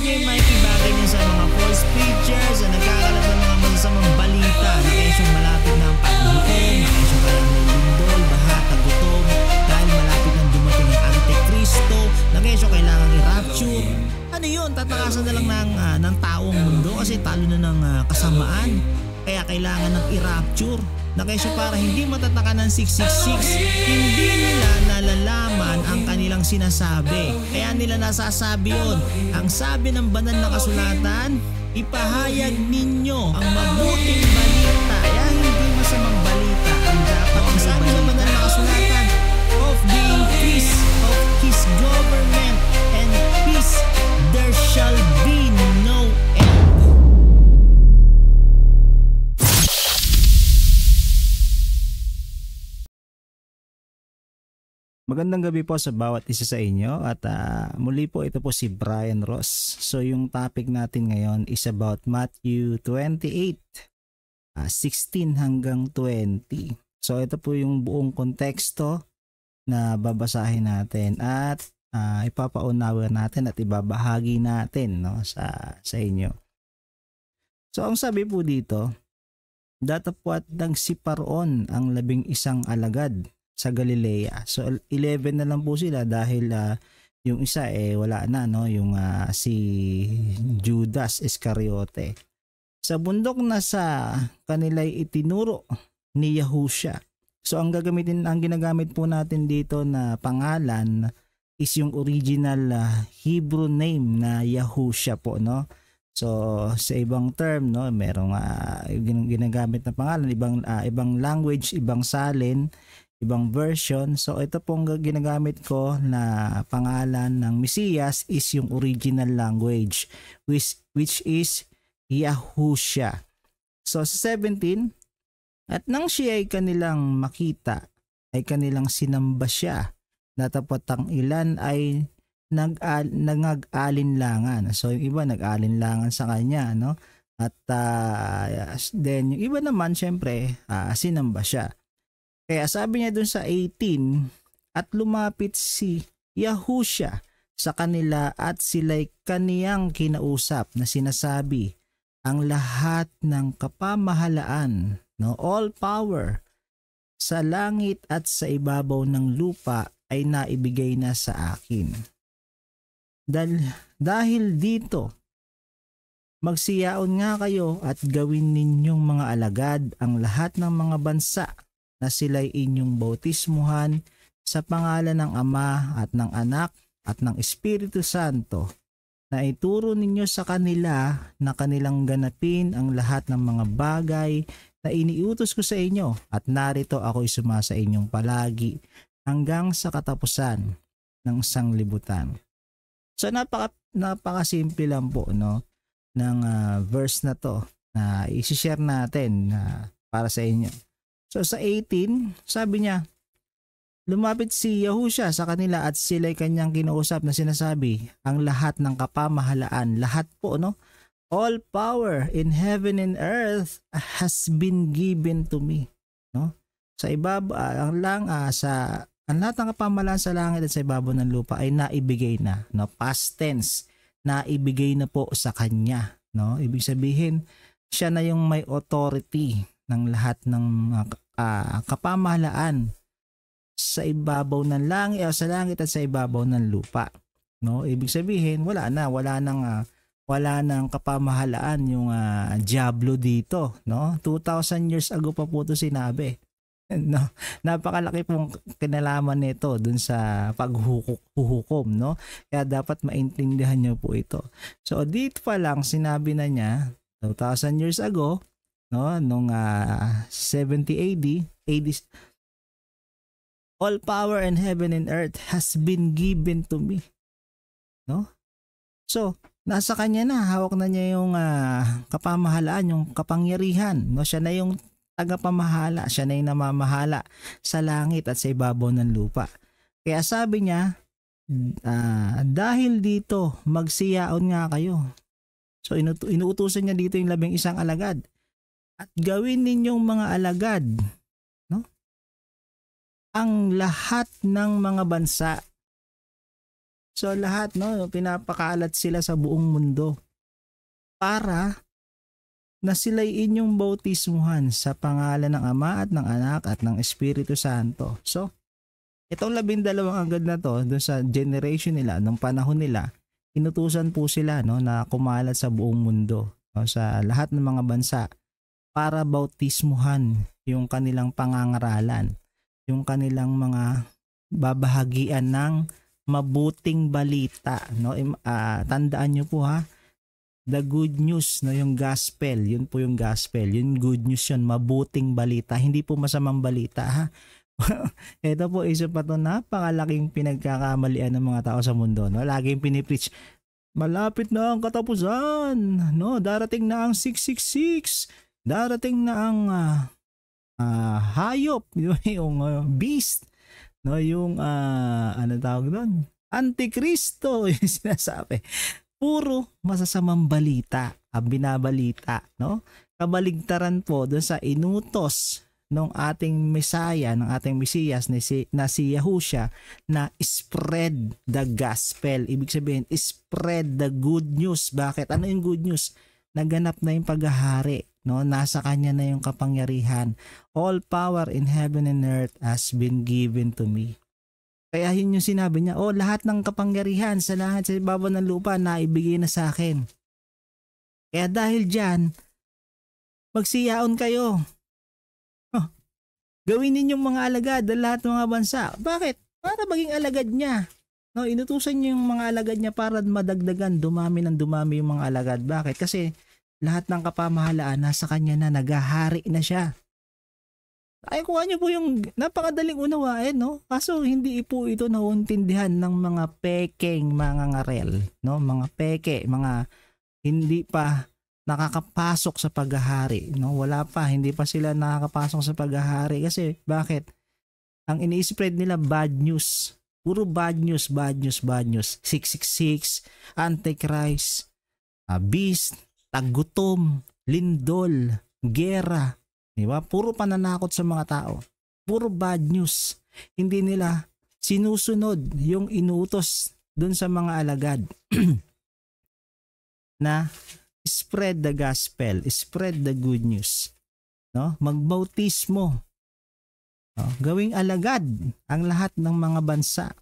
niyo yung makikibagay niyo sa mga false preachers na nagkakalat ng mga masasamang balita na kesyong malapit na ang paghukom, na kesyong kayang may lindol, baha, tagutom, dahil malapit nang dumating ang Antikristo, na kesyong kailangan i-rapture. Ano yun? Tatakasan na lang ng taong mundo kasi talo na ng kasamaan. Kaya kailangan ng i-rapture. Na kesyo para hindi matataka ng 666, hindi nila nalalaman ang kanilang sinasabi. Kaya nila nasasabi yun. Ang sabi ng banal na kasulatan, ipahayag ninyo ang mabuting balita. Kaya hindi masamang balita ang dapat. Ang sabi ng banal na kasulatan, of the increase of His government and peace, there shall be no end. Magandang gabi po sa bawat isa sa inyo at muli po ito po si Brian Ross. So yung topic natin ngayon is about Matthew 28, 16 hanggang 20. So ito po yung buong konteksto na babasahin natin at ipapaunawa natin at ibabahagi natin sa inyo. So ang sabi po dito, datapwat ng si Paraon ang 11 alagad sa Galilea. So 11 na lang po sila dahil yung isa wala na, yung si Judas Iscariote. Sa bundok na sa kanila'y itinuro ni Yahushua. So ang ginagamit po natin dito na pangalan is yung original Hebrew name na Yahushua po, no? So sa ibang term, merong ginagamit na pangalan, ibang language, ibang salin, ibang version. So ito pong ginagamit ko na pangalan ng Mesiyas is yung original language which is Yahushua. So sa 17, at nang siya ay kanilang makita ay kanilang sinamba siya, natapat ang ilan ay nag-alinlangan. So yung iba nag-alinlangan sa kanya, at then yung iba naman syempre sinamba siya. Kaya sabi niya dun sa 18, at lumapit si Yahushua sa kanila at sila'y kaniyang kinausap na sinasabi, ang lahat ng kapamahalaan, all power sa langit at sa ibabaw ng lupa ay naibigay na sa akin. Dahil dito, magsiyaon nga kayo at gawin ninyong mga alagad ang lahat ng mga bansa na sila'y inyong bautismuhan sa pangalan ng Ama at ng Anak at ng Espiritu Santo, na ituro ninyo sa kanila na kanilang ganapin ang lahat ng mga bagay na iniutos ko sa inyo, at narito ako'y sumasa inyong palagi hanggang sa katapusan ng sanglibutan. So napakasimple lang po ng verse na to na i-share natin para sa inyo. So sa 18, sabi niya, lumapit si Yahushua sa kanila at sila'y kanyang kinausap na sinasabi, ang lahat ng kapamahalaan, lahat po, all power in heaven and earth has been given to me. Sa ibabaw, ang lahat ng kapamahalaan sa langit at sa ibabaw ng lupa ay naibigay na. Past tense, naibigay na po sa kanya. Ibig sabihin, siya na yung may authority ng lahat ng kapamahalaan sa ibabaw ng langit o sa langit at sa ibabaw ng lupa. Ibig sabihin, wala nang kapamahalaan yung Diablo dito, 2,000 years ago pa po ito sinabi. Napakalaki pong kinalaman nito dun sa paghuhukom, kaya dapat maintindihan niyo po ito. So dito pa lang sinabi na niya 2,000 years ago, nung 70 AD, all power in heaven and earth has been given to me. So nasa kanya na, hawak na niya yung kapamahalaan, yung kapangyarihan. Siya na yung tagapamahala, siya na yung namamahala sa langit at sa ibabaw ng lupa. Kaya sabi niya, dahil dito, magsiyaon nga kayo. So inuutusan niya dito yung 11 alagad. At gawin ninyong mga alagad, ang lahat ng mga bansa So lahat, no, pinapakalat sila sa buong mundo para na sila'y inyong bautismuhan sa pangalan ng Ama at ng Anak at ng Espiritu Santo. So, itong 12 agad na to, dun sa generation nila, nung panahon nila, inutusan po sila, no, na kumalat sa buong mundo, no, sa lahat ng mga bansa para bautismuhan yung kanilang pangangaralan, yung kanilang mga babahagian ng mabuting balita. No? Tandaan nyo po ha, the good news, no, yung gospel, yun po yung gospel, yung good news yun, mabuting balita, hindi po masamang balita ha. Ito po isa pa to, napakalaking pinagkakamalian ng mga tao sa mundo, no? Laging pinipreach, malapit na ang katapusan, no? Darating na ang 666, darating na ang hayop, yung beast, no, yung ano tawag doon, Antikristo, yung sinasabi. Puro masasamang balita ang binabalita, no? Kabaligtaran po doon sa inutos ng ating Mesaya, ng ating Mesiyas na si Yahushua, na spread the gospel. Ibig sabihin, spread the good news. Bakit? Ano yung good news? Naganap na yung paghahari, no? Nasa kanya na yung kapangyarihan. All power in heaven and earth has been given to me. Kaya yun yung sinabi niya, oh, lahat ng kapangyarihan sa lahat sa ibabaw ng lupa na ibigay na sa akin. Kaya dahil dyan, magsiyaon kayo. Oh, gawin ninyong mga alagad ang lahat ng mga bansa. Bakit? Para maging alagad niya. No, inutusan niyo yung mga alagad niya para madagdagan, dumami ng dumami yung mga alagad. Bakit? Kasi lahat ng kapamahalaan nasa kanya na, naghahari na siya. Ay, kuha niyo po yung napakadaling unawain, no? Kaso hindi po ito nauuntindihan ng mga pekeng mga ngarel, no? Mga peke, mga hindi pa nakakapasok sa paghahari, no? Wala pa, hindi pa sila nakakapasok sa paghahari kasi bakit? Ang ini-spread nila bad news. Puro bad news, bad news, bad news. 666, Antichrist, beast, tagutom, lindol, gera. Diba? Puro pananakot sa mga tao. Puro bad news. Hindi nila sinusunod yung inutos dun sa mga alagad na spread the gospel, spread the good news. No? Magbautismo. No? Gawing alagad ang lahat ng mga bansa.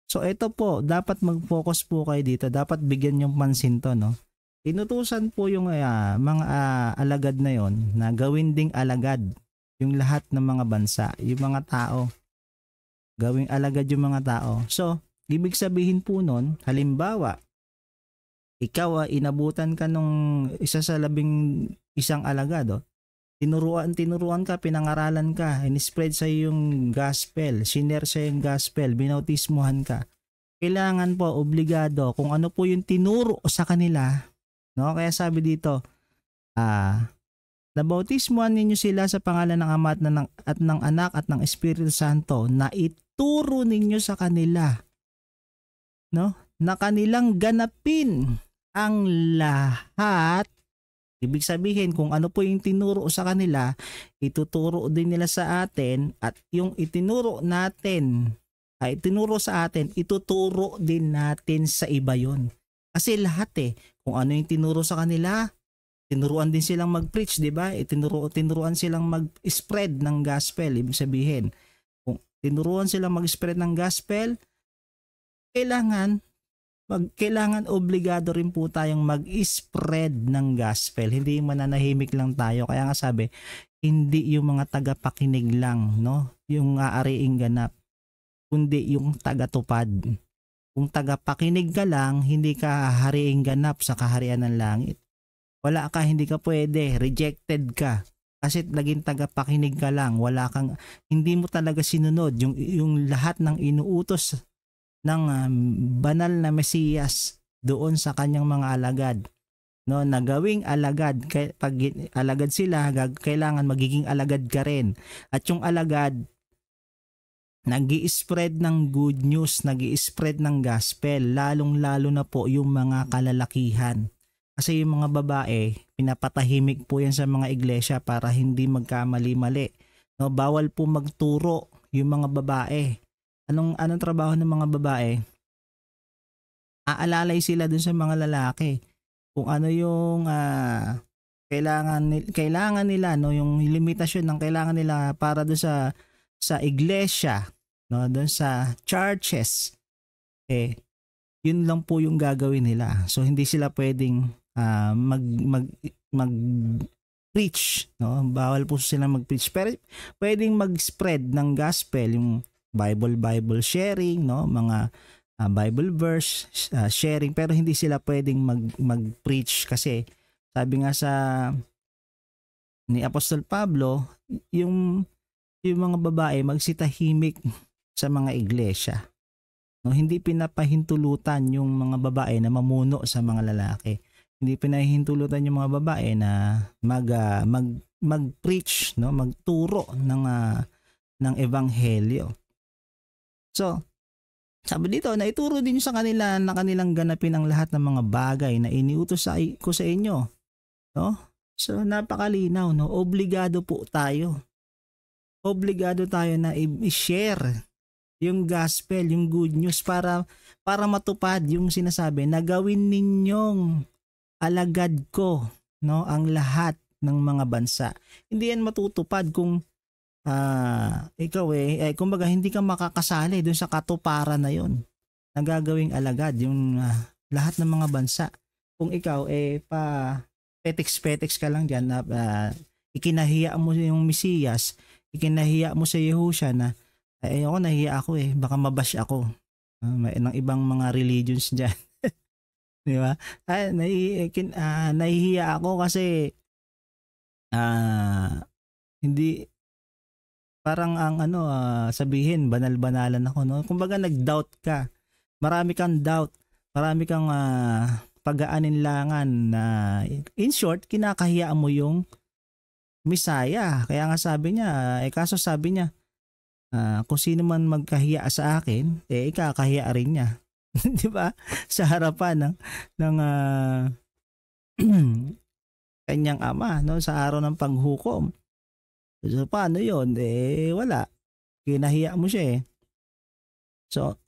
So ito po, dapat mag-focus po kayo dito. Dapat bigyan yung pansin to, no? Inutusan po yung mga alagad na yon na gawin ding alagad yung lahat ng mga bansa, yung mga tao. Gawing alagad yung mga tao. So, ibig sabihin po nun, halimbawa, ikaw inabutan ka nung isa sa 11 alagad, oh. Tinuruan ka, pinangaralan ka, in-spread sa yung gospel, shiner sa yung gospel, binautismuhan ka. Kailangan po, obligado, kung ano po yung tinuro sa kanila, no? Kaya sabi dito, nabautismuhan ninyo sila sa pangalan ng Ama at ng Anak at ng Espiritu Santo, na ituro ninyo sa kanila, no? Na kanilang ganapin ang lahat. Ibig sabihin, kung ano po yung tinuro sa kanila, ituturo din nila sa atin, at yung itinuro sa atin, ituturo din natin sa iba yon. Kasi lahat kung ano yung tinuro sa kanila, tinuruan din silang mag-preach, di ba? Tinuruan silang mag-spread ng gospel. Ibig sabihin, kung tinuruan silang mag-spread ng gospel, kailangan obligado rin po tayong mag-spread ng gospel. Hindi mananahimik lang tayo. Kaya nga sabi, hindi yung mga tagapakinig lang, no? Yung aariing ganap, kundi yung tagatupad. Kung tagapakinig ka lang, hindi ka hariing ganap sa kaharian ng langit. Wala ka, hindi ka pwede, rejected ka. Kasi naging tagapakinig ka lang, hindi mo talaga sinunod yung lahat ng inuutos ng banal na Mesiyas doon sa kanyang mga alagad. No, nagawing alagad, pag alagad sila, kailangan magiging alagad ka rin. At yung alagad, nag-i-spread ng good news, nag-i-spread ng gospel, lalong-lalo na po yung mga kalalakihan. Kasi yung mga babae, pinapatahimik po yan sa mga iglesia para hindi magkamali-mali. No, bawal po magturo yung mga babae. Anong trabaho ng mga babae? aalalay sila dun sa mga lalaki kung ano yung kailangan nila, no, yung limitasyon ng kailangan nila para dun sa iglesia, no, dun sa churches, yun lang po yung gagawin nila. So hindi sila pwedeng mag preach, no? Bawal po sila mag-preach. Pero pwedeng mag-spread ng gospel, yung Bible sharing, no? Mga Bible verse sharing, pero hindi sila pwedeng mag-preach kasi sabi nga ni Apostol Pablo, yung mga babae magsitahimik sa mga iglesia. No, hindi pinapahintulutan yung mga babae na mamuno sa mga lalaki. Hindi pinahintulutan yung mga babae na mag-preach, no, magturo ng ebanghelyo. So, sabi dito, na ituro din sa kanila na kanilang ganapin ang lahat ng mga bagay na iniutos ko sa inyo. No? So, napakalinaw, no? Obligado po tayo. Obligado tayo na i-share yung gospel, yung good news para matupad yung sinasabi na gawin ninyong alagad ko, no, ang lahat ng mga bansa. Hindi yan matutupad kung ikaw kumbaga hindi ka makakasali doon sa katuparan na yon. Nagagawing alagad yung lahat ng mga bansa. Kung ikaw petex ka lang diyan na ikinahiya mo yung Mesiyas, ikinahiya mo sa Yehusha na ako nahiya ako baka mabash ako. May ng ibang mga religions diyan. Di ba? Nahihiya ako kasi hindi parang ang sabihin banal-banalan ako, no? Kumbaga nag-doubt ka. Marami kang doubt, marami kang pag-aalinlangan na in short kinakahiya mo yung Misaya. Kaya nga sabi niya, kaso sabi niya kung sino man magkahiya sa akin, ikakahiya rin niya. 'Di ba? Sa harapan ng kanyang ama, no, sa araw ng panghukom. So paano 'yon? Wala. Kinahiya mo siya So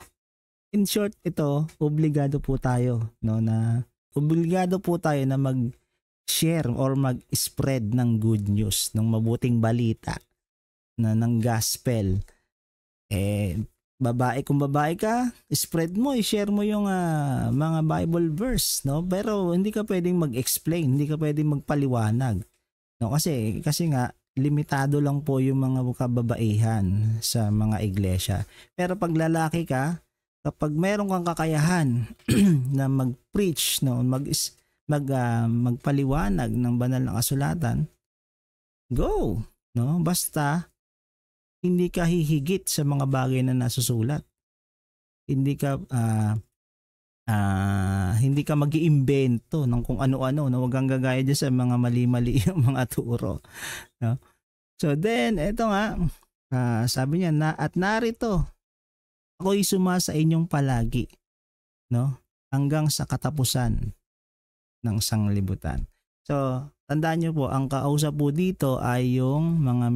in short, ito obligado po tayo, no, na obligado po tayo na mag-share or mag-spread ng good news, ng mabuting balita na ng gospel. Kung babae ka, spread mo, i-share mo yung mga Bible verse, no? Pero hindi ka pwedeng mag-explain, hindi ka pwedeng magpaliwanag. No, kasi nga limitado lang po yung mga kababaihan sa mga iglesia. Pero pag lalaki ka, kapag meron kang kakayahan na mag-preach, no, magpaliwanag ng banal na kasulatan, go, no? Basta hindi ka hihigit sa mga bagay na nasusulat. Hindi ka mag-iimbento ng kung ano-ano, no? Huwag kang gagaya dyan sa mga mali-mali yung mga turo, no? So then, eto nga, sabi niya at narito, ako'y sumasa inyong palagi, no? Hanggang sa katapusan ng sanglibutan. So, tandaan niyo po, ang kausap po dito ay yung mga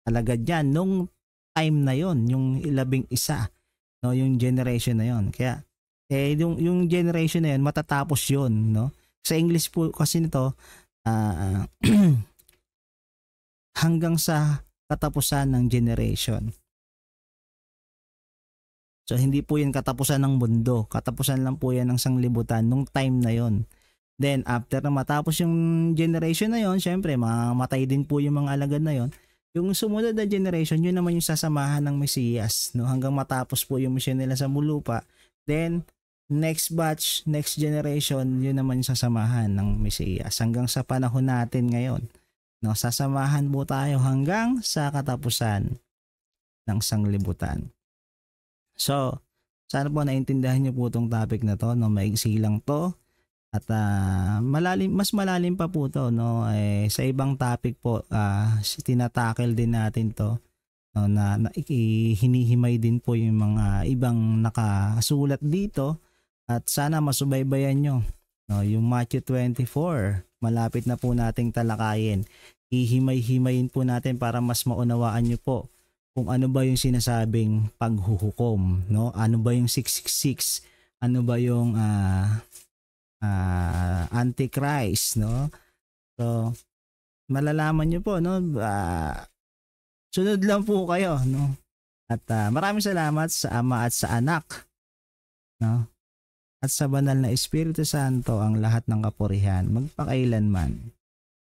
alagad yan nung time na yon, yung 11, no, yung generation na yon. Kaya yung generation na yon matatapos yon, no? Sa English po kasi nito hanggang sa katapusan ng generation. So hindi po yan katapusan ng mundo, katapusan lang po yan ng sanglibutan nung time na yon. Then after na matapos yung generation na yon, syempre mamatay din po yung mga alagad na yon. Yung sumunod na generation, yun naman yung sasamahan ng Mesiyas, no? Hanggang matapos po yung mission nila sa mulupa. Then, next batch, next generation, yun naman yung sasamahan ng Mesiyas. Hanggang sa panahon natin ngayon, no? Sasamahan po tayo hanggang sa katapusan ng sanglibutan. So, sana po naintindihan niyo po itong topic na to, no? Maigsi lang to. At mas malalim pa po to, no? Sa ibang topic po, tinatackle din natin to, no? na hinihimay din po yung mga ibang nakasulat dito at sana masubaybayan nyo, no? Yung Matthew 24, malapit na po nating talakayin. Ihimay-himayin po natin para mas maunawaan nyo po kung ano ba yung sinasabing paghuhukom, no? Ano ba yung 666? ano ba yung Antichrist, no? So, malalaman nyo po, no? Sunod lang po kayo, no? At maraming salamat sa Ama at sa Anak, no? At sa Banal na Espiritu Santo ang lahat ng kapurihan magpakailanman.